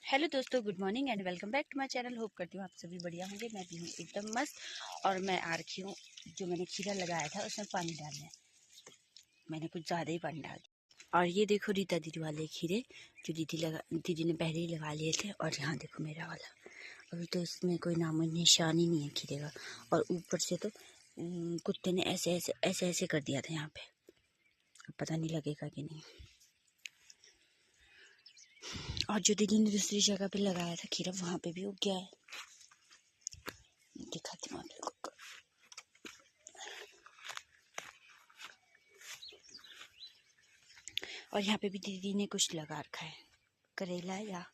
Hello दोस्तों, good morning and welcome back to my channel. Hope करती हूँ आप सभी बढ़िया होंगे। मैं भी हूँ एकदम मस्त। और मैं आ रखी हूँ, जो मैंने खीरा लगाया था उसमें पानी डालना है। मैंने कुछ ज़्यादा ही पानी डाल दिया। और ये देखो रीता दीदी वाले खीरे जो दीदी ने पहले ही लगा लिए थे। और यहाँ देखो मेरा वाला, अभी तो इसमें कोई नामो निशान ही नहीं है खीरे का। और ऊपर से तो कुत्ते ने ऐसे ऐसे ऐसे ऐसे कर दिया था यहाँ पे। पता नहीं लगेगा कि नहीं। और जो दीदी ने दूसरी जगह पे लगाया था खीरा, वहाँ पे भी उग गया है। दिखाती हूँ आप लोगों को। और यहाँ पे भी दीदी ने कुछ लगा रखा है, करेला या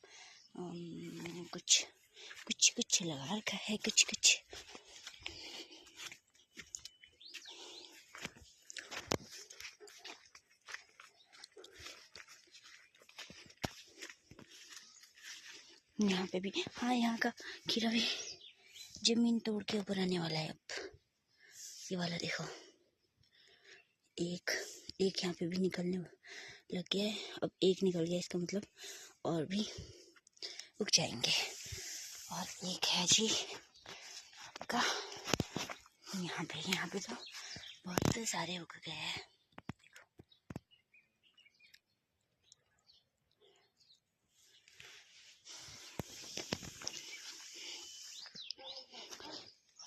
कुछ कुछ कुछ लगा रखा है, कुछ कुछ। यहाँ पे भी, हाँ, यहाँ का खीरा भी जमीन तोड़ के ऊपर आने वाला है अब। ये वाला देखो, एक यहाँ पे भी निकलने लग गया है। अब एक निकल गया, इसका मतलब और भी उग जाएंगे। और एक है जी आपका यहाँ पे तो बहुत सारे उग गए हैं।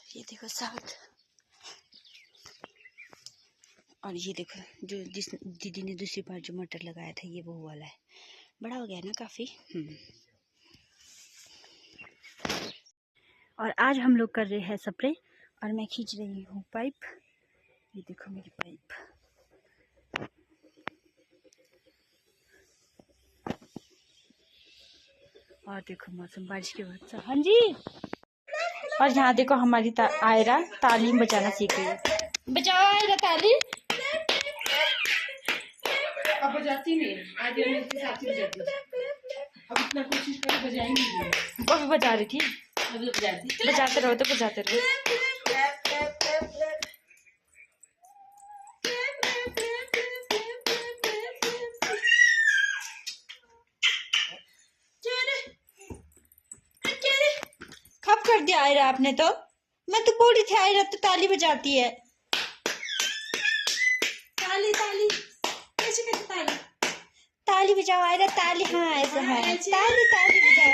ये देखो साग। और ये देखो जो दीदी ने दूसरी बार जो मटर लगाया था, ये वो वाला है। बड़ा हो गया ना काफ़ी। और आज हम लोग कर रहे हैं स्प्रे। और मैं खींच रही हूँ पाइप। ये देखो मेरी पाइप। और देखो मौसम बारिश के बाद से। हाँ जी। और यहाँ देखो हमारी आयरा तालीम बजाना सीख रही है। बजाओ आयरा ताली। अब बजाती नहीं, आज मेरे साथ ही बजाती। अब इतना कोशिश कर बजाएंगी। वो भी बजा रही थी। अभी बजाती। बजाते रहो तो बजाते रहो। खप कर दिया आयरा आपने तो। मैं तो बोल रही थी आयरा तो ताली बजाती है। ताली ताली कैसे करते ताली? ताली बजाओ आयरा, ताली। हाँ ऐसा है, ताली ताली बजाओ।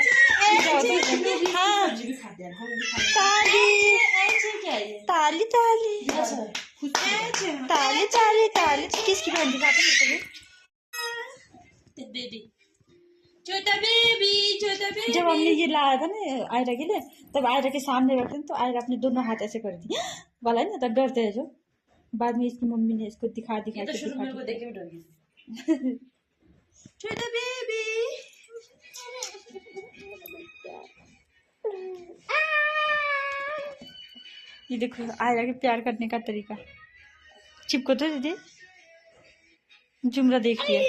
हाँ ताली ताली ताली ताली ताली। किसकी बहन दिखाते हैं? छोटा बेबी। जब हमने ये लाया था ना आयरा के लिए, तब आयरा के सामने रखते हैं तो आयरा अपने दोनों हाथ ऐसे कर दी वाला है ना, तब डरते हैं जो। बाद में इसकी मम्मी ने इसको दिखा छोटा बेबी। ये देखो आयरा के प्यार करने का तरीका। चिपको तो दीदी, जुमरा देखती है।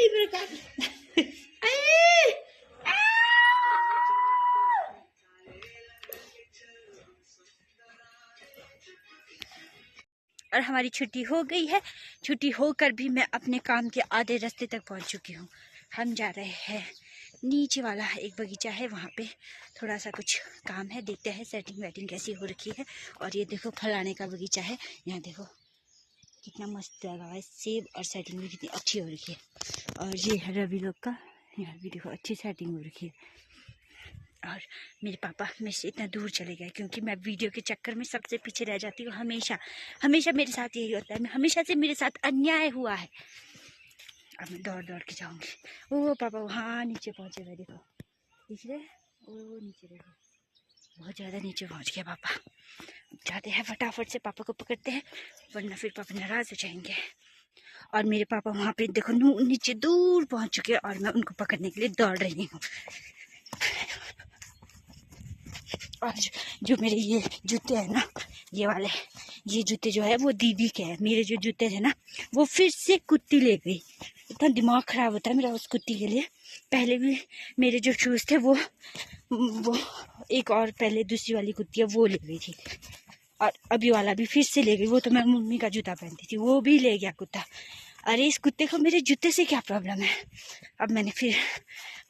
और हमारी छुट्टी हो गई है। छुट्टी होकर भी मैं अपने काम के आधे रास्ते तक पहुंच चुकी हूँ। हम जा रहे हैं नीचे वाला एक बगीचा है, वहाँ पे थोड़ा सा कुछ काम है। देखते हैं सेटिंग वेटिंग कैसी हो रखी है। और ये देखो फलाने का बगीचा है। यहाँ देखो कितना मस्त लगा हुआ है। सेब और सेटिंग भी कितनी अच्छी हो रखी है। और ये है रवि लोग का, यहाँ भी देखो अच्छी सेटिंग हो रखी है। और मेरे पापा मेरे से इतना दूर चले गए क्योंकि मैं वीडियो के चक्कर में सबसे पीछे रह जाती हूँ। हमेशा हमेशा मेरे साथ यही होता है। हमेशा से मेरे साथ अन्याय हुआ है। अब मैं दौड़ दौड़ के जाऊँगी। ओ पापा वहाँ नीचे पहुँचे गए, देखो दिख रहे? ओ नीचे देखो, बहुत ज़्यादा नीचे पहुँच गया पापा। जाते हैं फटाफट से, पापा को पकड़ते हैं वरना फिर पापा नाराज़ हो जाएंगे। और मेरे पापा वहाँ पे देखो नीचे दूर पहुँच चुके हैं और मैं उनको पकड़ने के लिए दौड़ रही हूँ। और जो मेरे ये जूते हैं ना, ये वाले, ये जूते जो है वो दीदी के हैं। मेरे जो जूते थे ना, वो फिर से कुत्ती ले गई। इतना दिमाग ख़राब होता है मेरा उस कुत्ती के लिए। पहले भी मेरे जो शूज़ थे वो एक और पहले दूसरी वाली कुत्ती है वो ले गई थी। और अभी वाला भी फिर से ले गई। वो तो मैं मम्मी का जूता पहनती थी, वो भी ले गया कुत्ता। अरे इस कुत्ते को मेरे जूते से क्या प्रॉब्लम है। अब मैंने फिर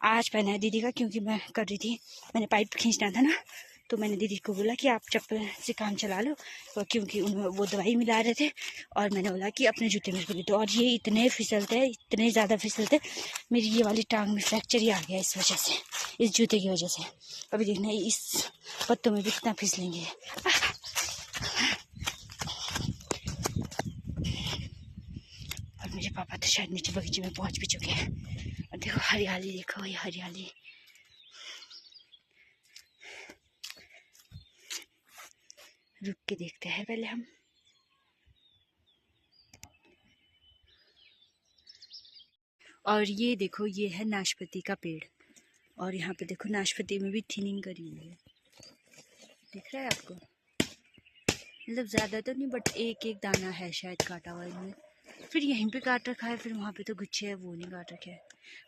आज पहना है दीदी का, क्योंकि मैं कर रही थी, मैंने पाइप खींचना था ना, तो मैंने दीदी को बोला कि आप चप्पल से काम चला लो, क्योंकि उन्होंने वो दवाई मिला रहे थे, और मैंने बोला कि अपने जूते मेरे को दे दो। और ये इतने फिसलते हैं, इतने ज़्यादा फिसलते, मेरी ये वाली टांग में फ्रैक्चर ही आ गया इस वजह से, इस जूते की वजह से। अभी देखना इस पत्तों में भी कितना फिसलेंगे। और मेरे पापा तो शायद नीचे बगीचे में पहुंच भी चुके हैं। और देखो हरियाली, देखो ये हरियाली। रुक के देखते हैं पहले हम। और ये देखो, ये है नाशपाती का पेड़, और यहाँ पे देखो नाशपाती में भी थिनिंग करी हुई है, दिख रहा है आपको? मतलब ज़्यादा तो नहीं, बट एक एक दाना है शायद काटा हुआ इनमें। फिर यहीं पे काट रखा है, फिर वहाँ पे तो गुच्छे है, वो नहीं काट रखे है।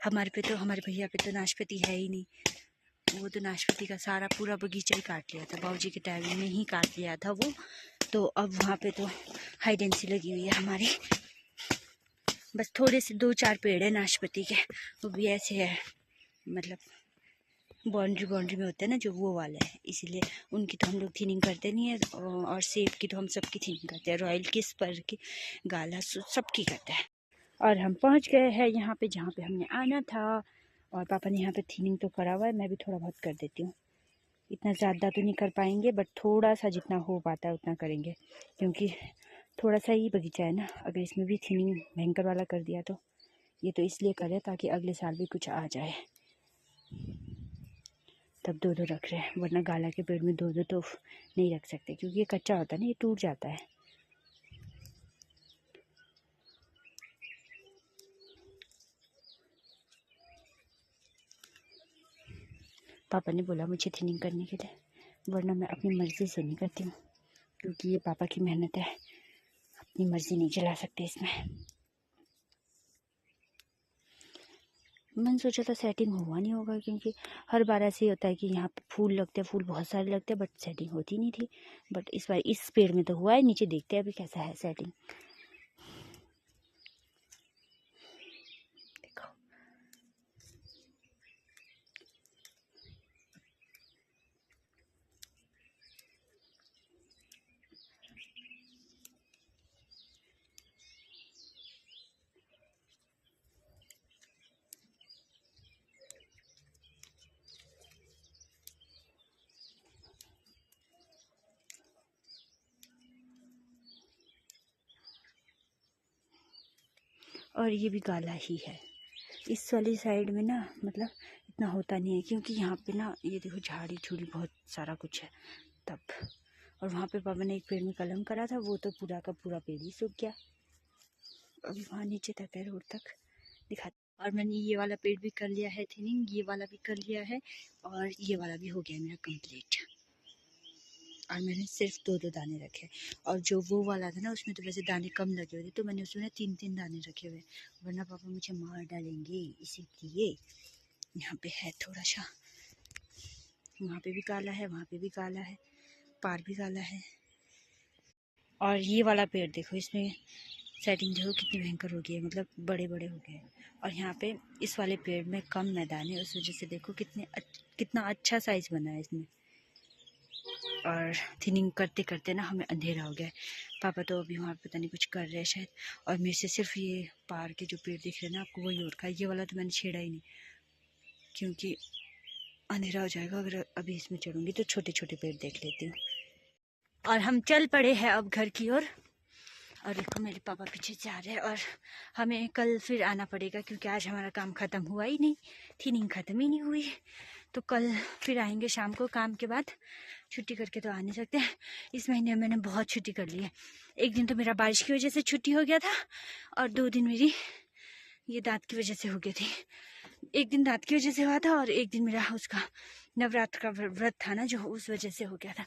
हमारे पे तो, हमारे भैया पे तो नाशपाती है ही नहीं, वो तो नाशपाती का सारा पूरा बगीचा ही काट लिया था, बाबूजी के टाइम में ही काट लिया था वो। तो अब वहाँ पे तो हाइडेंसी लगी हुई है हमारी, बस थोड़े से 2-4 पेड़ है नाशपाती के, वो भी ऐसे है, मतलब बाउंड्री में होता है ना जो, वो वाला है, इसीलिए उनकी तो हम लोग थिनिंग करते नहीं है। और सेब की तो हम सबकी थिनिंग करते हैं, रॉयल की, स्पर की, गाला, सबकी करते हैं। और हम पहुंच गए हैं यहाँ पे जहाँ पे हमने आना था, और पापा ने यहाँ पे थिनिंग तो करा हुआ है, मैं भी थोड़ा बहुत कर देती हूँ। इतना ज़्यादा तो नहीं कर पाएंगे, बट थोड़ा सा जितना हो पाता है उतना करेंगे, क्योंकि थोड़ा सा ही बगीचा है ना। अगर इसमें भी थिनिंग भयंकर वाला कर दिया तो, ये तो इसलिए करें ताकि अगले साल भी कुछ आ जाए, तब 2-2 रख रहे हैं, वरना गाला के पेड़ में 2-2 तो नहीं रख सकते, क्योंकि ये कच्चा होता है ना, ये टूट जाता है। पापा ने बोला मुझे थिनिंग करने के लिए, वरना मैं अपनी मर्ज़ी से नहीं करती हूँ, क्योंकि ये पापा की मेहनत है, अपनी मर्ज़ी नहीं चला सकते इसमें। मैंने सोचा था सेटिंग हुआ नहीं होगा, क्योंकि हर बार ऐसे ही होता है कि यहाँ पे फूल लगते हैं, फूल बहुत सारे लगते हैं, बट सेटिंग होती नहीं थी। बट इस बार इस पेड़ में तो हुआ है, नीचे देखते हैं अभी कैसा है सेटिंग। देखो और ये भी गाला ही है। इस वाली साइड में ना, मतलब इतना होता नहीं है, क्योंकि यहाँ पे ना ये देखो झाड़ी झूड़ी बहुत सारा कुछ है तब। और वहाँ पे पापा ने एक पेड़ में कलम करा था, वो तो पूरा का पूरा पेड़ ही सूख गया। अभी वहाँ नीचे तक है, रोड तक दिखा। और मैंने ये वाला पेड़ भी कर लिया है थिनिंग, ये वाला भी कर लिया है, और ये वाला भी हो गया मेरा कंप्लीट। और मैंने सिर्फ 2-2 दाने रखे, और जो वो वाला था ना उसमें तो वैसे दाने कम लगे हुए थे, तो मैंने उसमें 3-3 दाने रखे हुए, वरना पापा मुझे मार डालेंगे, इसीलिए यहाँ पे है थोड़ा सा। वहाँ पे भी काला है, वहाँ पे भी काला है, पार भी काला है। और ये वाला पेड़ देखो, इसमें सेटिंग देखो कितनी भयंकर हो गई है, मतलब बड़े बड़े हो गए। और यहाँ पे इस वाले पेड़ में कम मैदान है, उस वजह से देखो कितना अच्छा साइज बना है इसमें। और थिनिंग करते करते ना हमें अंधेरा हो गया है। पापा तो अभी वहाँ पता नहीं कुछ कर रहे हैं शायद, और मेरे से सिर्फ ये पार के जो पेड़ दिख रहे हैं ना आपको, वही और का, ये वाला तो मैंने छेड़ा ही नहीं, क्योंकि अंधेरा हो जाएगा अगर अभी इसमें चढ़ूँगी। तो छोटे छोटे पेड़ देख लेती हूँ। और हम चल पड़े हैं अब घर की ओर। और देखो मेरे पापा पीछे से आ रहे हैं, और हमें कल फिर आना पड़ेगा, क्योंकि आज हमारा काम ख़त्म हुआ ही नहीं, थिनिंग ख़त्म ही नहीं हुई। तो कल फिर आएंगे शाम को, काम के बाद। छुट्टी करके तो आ नहीं सकते। इस महीने मैंने बहुत छुट्टी कर ली है। एक दिन तो मेरा बारिश की वजह से छुट्टी हो गया था, और 2 दिन मेरी ये दांत की वजह से हो गई थी। एक दिन दांत की वजह से हुआ था, और एक दिन मेरा उसका नवरात्र का व्रत था ना जो, उस वजह से हो गया था।